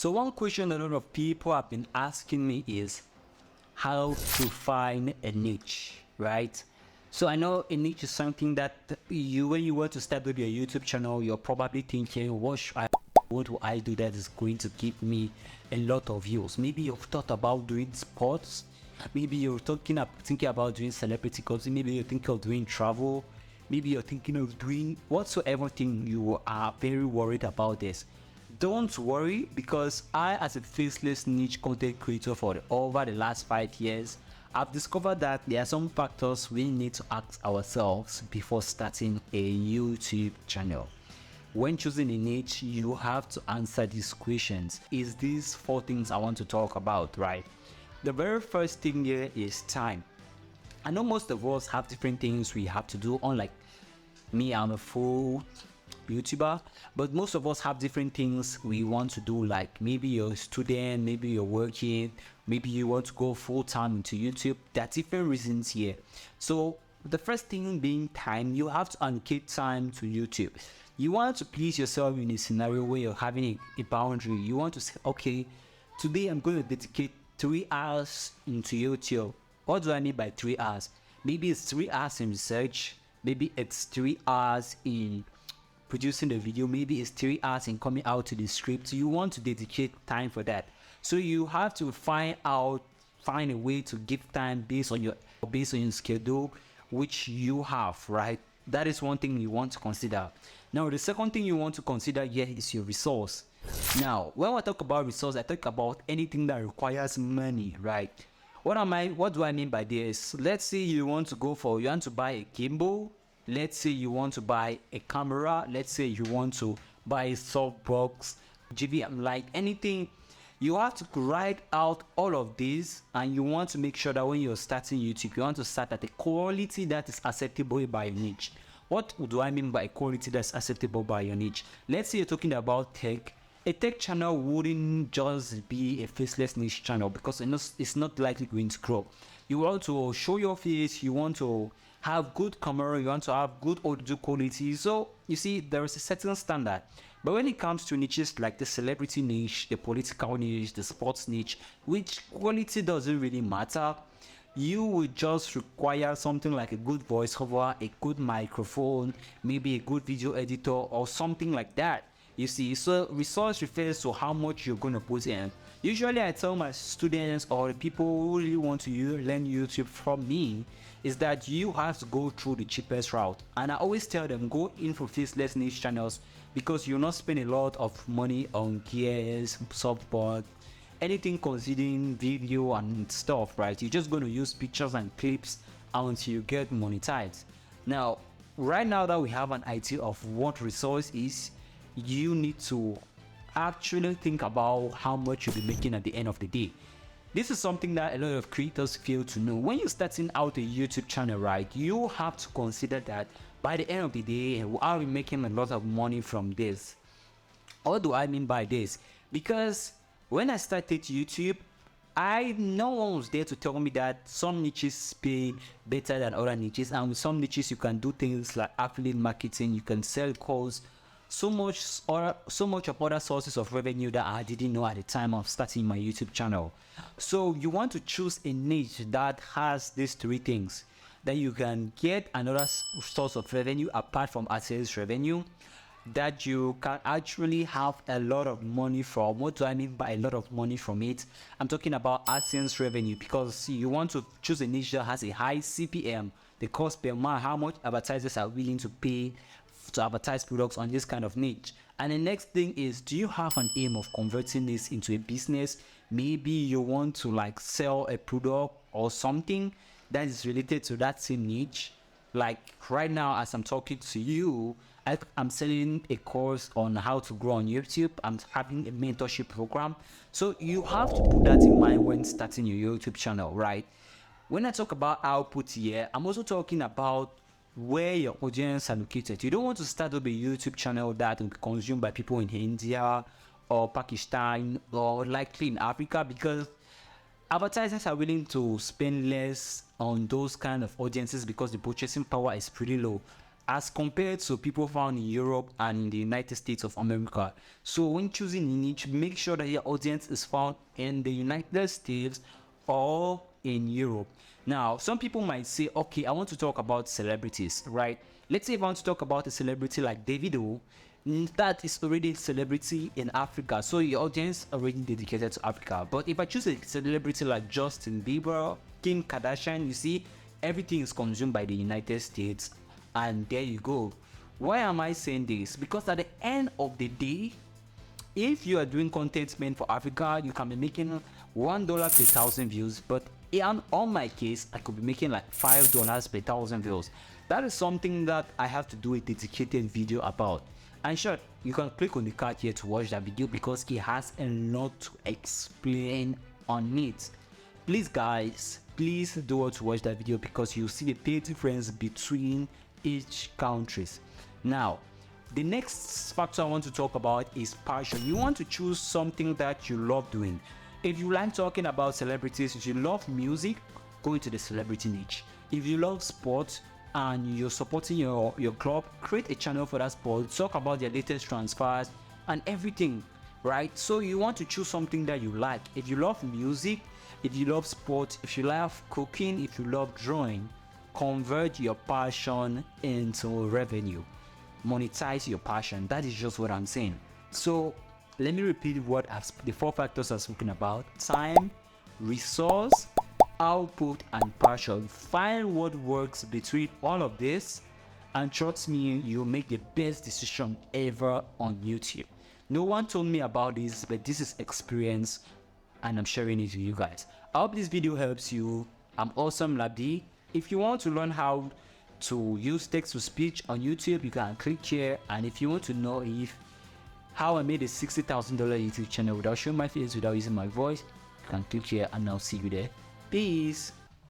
So one question a lot of people have been asking me is how to find a niche, right? So I know a niche is something that when you want to start with your YouTube channel, you're probably thinking, what do I do that is going to give me a lot of views? Maybe you've thought about doing sports. Maybe you're thinking about doing celebrity content. Maybe you're thinking of doing travel. Maybe you're thinking of doing whatsoever thing you are very worried about this. Don't worry, because I, as a faceless niche content creator for over the last 5 years, I've discovered that there are some factors we need to ask ourselves before starting a YouTube channel. When choosing a niche, you have to answer these questions. Is these 4 things I want to talk about, right? The very first thing here is time. I know most of us have different things we have to do, unlike me, I'm a full YouTuber, but most of us have different things we want to do. Like maybe you're a student, maybe you're working, maybe you want to go full-time into YouTube. There are different reasons here. So the first thing being time. You have to allocate time to YouTube. You want to please yourself in a scenario where you're having a boundary. You want to say, okay, today I'm going to dedicate 3 hours into YouTube. What do I mean by 3 hours? Maybe it's 3 hours in research, maybe it's 3 hours in producing the video, maybe it's 3 hours in coming out to the script. You want to dedicate time for that. So you have to find a way to give time based on your schedule, which you have, right? That is one thing you want to consider. Now, the second thing you want to consider here is your resource. Now, when I talk about resource, I talk about anything that requires money, right? What do I mean by this? Let's say you want to buy a gimbal. Let's say you want to buy a camera. Let's say you want to buy a softbox, GVM light, anything. You have to write out all of these, and you want to make sure that when you're starting YouTube, you want to start at a quality that is acceptable by your niche. What do I mean by quality that's acceptable by your niche? Let's say you're talking about tech. A tech channel wouldn't just be a faceless niche channel, because it's not likely going to grow. You want to show your face, you want to have good camera, you want to have good audio quality. So you see, there is a certain standard. But when it comes to niches like the celebrity niche, the political niche, the sports niche, which quality doesn't really matter, you would just require something like a good voiceover, a good microphone, maybe a good video editor or something like that. You see, so resource refers to how much you're going to put in. Usually I tell my students or the people who really want to learn YouTube from me is that you have to go through the cheapest route. And I always tell them, go in for faceless niche channels, because you'll not spend a lot of money on gears, softboard, anything considering video and stuff, right? You're just going to use pictures and clips until you get monetized. Now, right now that we have an idea of what resource is, you need to actually think about how much you'll be making at the end of the day. This is something that a lot of creators fail to know. When you're starting out a YouTube channel, right, you have to consider that by the end of the day, I'll be making a lot of money from this. What do I mean by this? Because when I started YouTube, no one was there to tell me that some niches pay better than other niches, and with some niches you can do things like affiliate marketing, you can sell calls, so much of other sources of revenue that I didn't know at the time of starting my YouTube channel. So you want to choose a niche that has these 3 things. Then you can get another source of revenue apart from AdSense revenue, that you can actually have a lot of money from. What do I mean by a lot of money from it? I'm talking about AdSense revenue, because you want to choose a niche that has a high CPM, the cost per month, how much advertisers are willing to pay to advertise products on this kind of niche. And the next thing is, do you have an aim of converting this into a business? Maybe you want to like sell a product or something that is related to that same niche. Like right now, as I'm talking to you, I'm selling a course on how to grow on YouTube. I'm having a mentorship program. So you have to put that in mind when starting your YouTube channel, right? When I talk about output here, I'm also talking about where your audience are located. You don't want to start up a YouTube channel that will be consumed by people in India or Pakistan or likely in Africa, because advertisers are willing to spend less on those kind of audiences because the purchasing power is pretty low. as compared to people found in Europe and in the United States of America. So when choosing a niche, make sure that your audience is found in the United States or in Europe. Now, some people might say, okay, I want to talk about celebrities, right? Let's say if I want to talk about a celebrity like Davido, that is already a celebrity in Africa, so your audience already dedicated to Africa. But if I choose a celebrity like Justin Bieber, Kim Kardashian, you see, everything is consumed by the United States, and there you go. Why am I saying this? Because at the end of the day, if you are doing content meant for Africa, you can be making $1 per 1,000 views, but on my case, I could be making like $5 per 1,000 views. That is something that I have to do a dedicated video about. And sure, you can click on the card here to watch that video because it has a lot to explain on it. Please guys, please do want to watch that video because you see the pay difference between each countries. Now, the next factor I want to talk about is passion. You want to choose something that you love doing. If you like talking about celebrities, if you love music, go into the celebrity niche. If you love sports and you're supporting your club, create a channel for that sport, talk about their latest transfers and everything, right? So you want to choose something that you like. If you love music, if you love sports, if you love cooking, if you love drawing, convert your passion into revenue. Monetize your passion. That is just what I'm saying. So let me repeat what the 4 factors I've spoken about: time, resource, output, and passion. Find what works between all of this, and trust me, you'll make the best decision ever on YouTube. No one told me about this, but this is experience and I'm sharing it with you guys. I hope this video helps you. I'm Awesome Lalpdy. If you want to learn how to use text to speech on YouTube, you can click here. And if you want to know how I made a $60,000 YouTube channel without showing my face, without using my voice, you can click here, and I'll see you there. Peace.